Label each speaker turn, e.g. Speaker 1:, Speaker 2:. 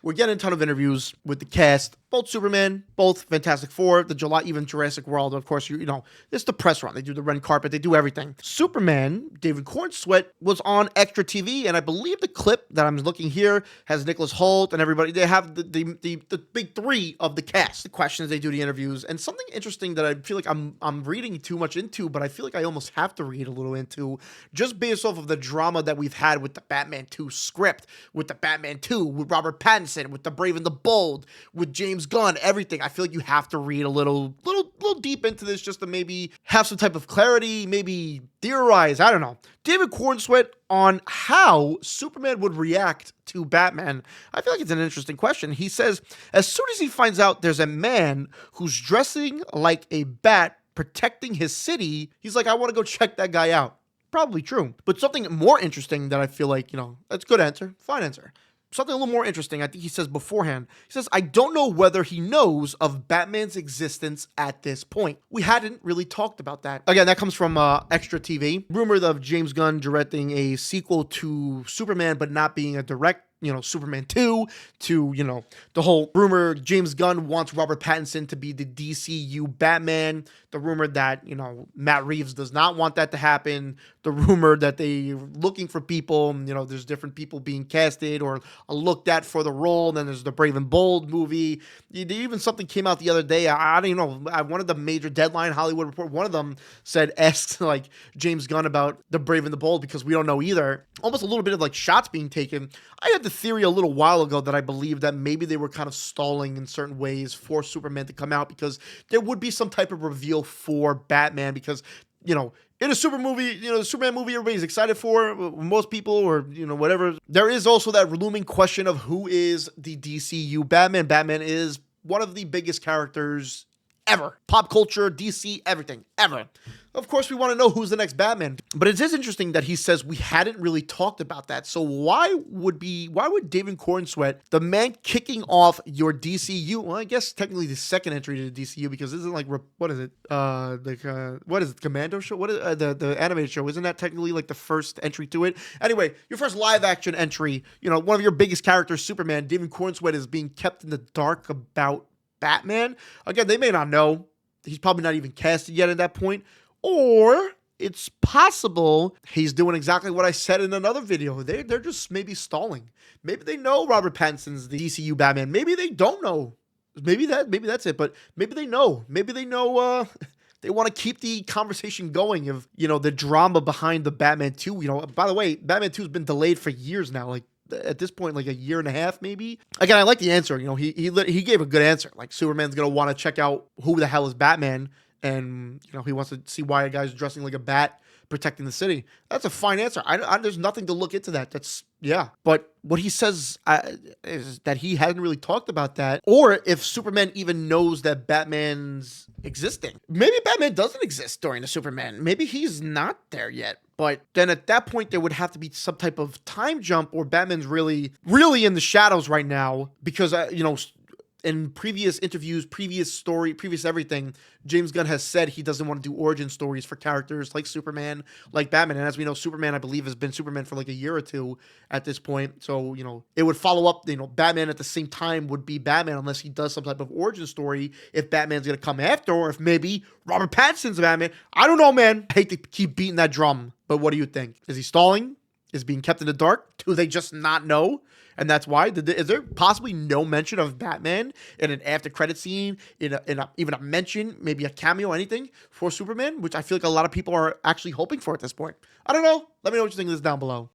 Speaker 1: we're getting a ton of interviews with the cast, both Superman, both Fantastic Four, the July, even Jurassic World. Of course, you know, it's the press run. They do the red carpet. They do everything. Superman, David Cornsweet, was on Extra TV, and I believe the clip that I'm looking here has Nicholas Hoult and everybody. They have the big three of the cast, the questions they do, the interviews, and something interesting that I feel like I'm reading too much into, but I feel like I almost have to read a little into, just based off of the drama that we've had with the Batman 2 script, with the Batman 2, with Robert Pattinson, with the Brave and the Bold, with James Gunn, everything. I feel like you have to read a little deep into this just to maybe have some type of clarity, maybe theorize. I don't know. David Cornsweet on how Superman would react to Batman. I feel like it's an interesting question. He says, as soon as he finds out there's a man who's dressing like a bat protecting his city, he's like, I want to go check that guy out. Probably true. But something more interesting that I feel like, you know, that's a good answer. Fine answer. Something a little more interesting, I think he says beforehand. He says, I don't know whether he knows of Batman's existence at this point. We hadn't really talked about that. Again, that comes from Extra TV. Rumored of James Gunn directing a sequel to Superman, but not being a direct, you know, Superman 2, to, you know, the whole rumor James Gunn wants Robert Pattinson to be the DCU Batman. The rumor that, you know, Matt Reeves does not want that to happen. The rumor that they're looking for people, you know, there's different people being casted or looked at for the role. Then there's the Brave and Bold movie. Even something came out the other day. I don't even know. One of the major Deadline Hollywood report, one of them said, asked like James Gunn about the Brave and the Bold because we don't know either. Almost a little bit of like shots being taken. I had the theory a little while ago that I believe that maybe they were kind of stalling in certain ways for Superman to come out because there would be some type of reveal for Batman because, you know, in a super movie, you know, the Superman movie everybody's excited for, most people, or, you know, whatever. There is also that looming question of who is the DCU Batman. Batman is one of the biggest characters ever. Pop culture, DC, everything, ever. Of course, we want to know who's the next Batman. But it is interesting that he says we hadn't really talked about that. So why would David Cornsweet, the man kicking off your DCU, well, I guess technically the second entry to the DCU, because this isn't like, what is it? What is it? Commando show? What is the animated show? Isn't that technically like the first entry to it? Anyway, your first live action entry, you know, one of your biggest characters, Superman, David Cornsweet, is being kept in the dark about Batman. Again, they may not know. He's probably not even casted yet at that point. Or it's possible he's doing exactly what I said in another video. They're just maybe stalling. Maybe they know Robert Pattinson's the DCU Batman. Maybe they don't know. Maybe that's it. But maybe they know. Maybe they know. They want to keep the conversation going of, you know, the drama behind the Batman 2. You know, by the way, Batman 2 has been delayed for years now. Like, at this point, like a year and a half, maybe. Again, I like the answer. You know, he gave a good answer. Like, Superman's gonna want to check out who the hell is Batman, and, you know, he wants to see why a guy's dressing like a bat protecting the city. That's a fine answer. There's nothing to look into that. That's, yeah. But what he says is that he hadn't really talked about that, or if Superman even knows that Batman's existing. Maybe Batman doesn't exist during the Superman. Maybe he's not there yet. But then at that point, there would have to be some type of time jump, or Batman's really, really in the shadows right now because, you know, in previous interviews, previous story, previous everything, James Gunn has said he doesn't want to do origin stories for characters like Superman, like Batman. And as we know, Superman, I believe, has been Superman for like a year or two at this point. So, you know, it would follow up, you know, Batman at the same time would be Batman unless he does some type of origin story if Batman's going to come after, or if maybe Robert Pattinson's Batman. I don't know, man. I hate to keep beating that drum, but what do you think? Is he stalling? Is being kept in the dark? Do they just not know? And that's why? Is there possibly no mention of Batman in an after credit scene, even a mention, maybe a cameo, anything for Superman, which I feel like a lot of people are actually hoping for at this point? I don't know. Let me know what you think of this down below.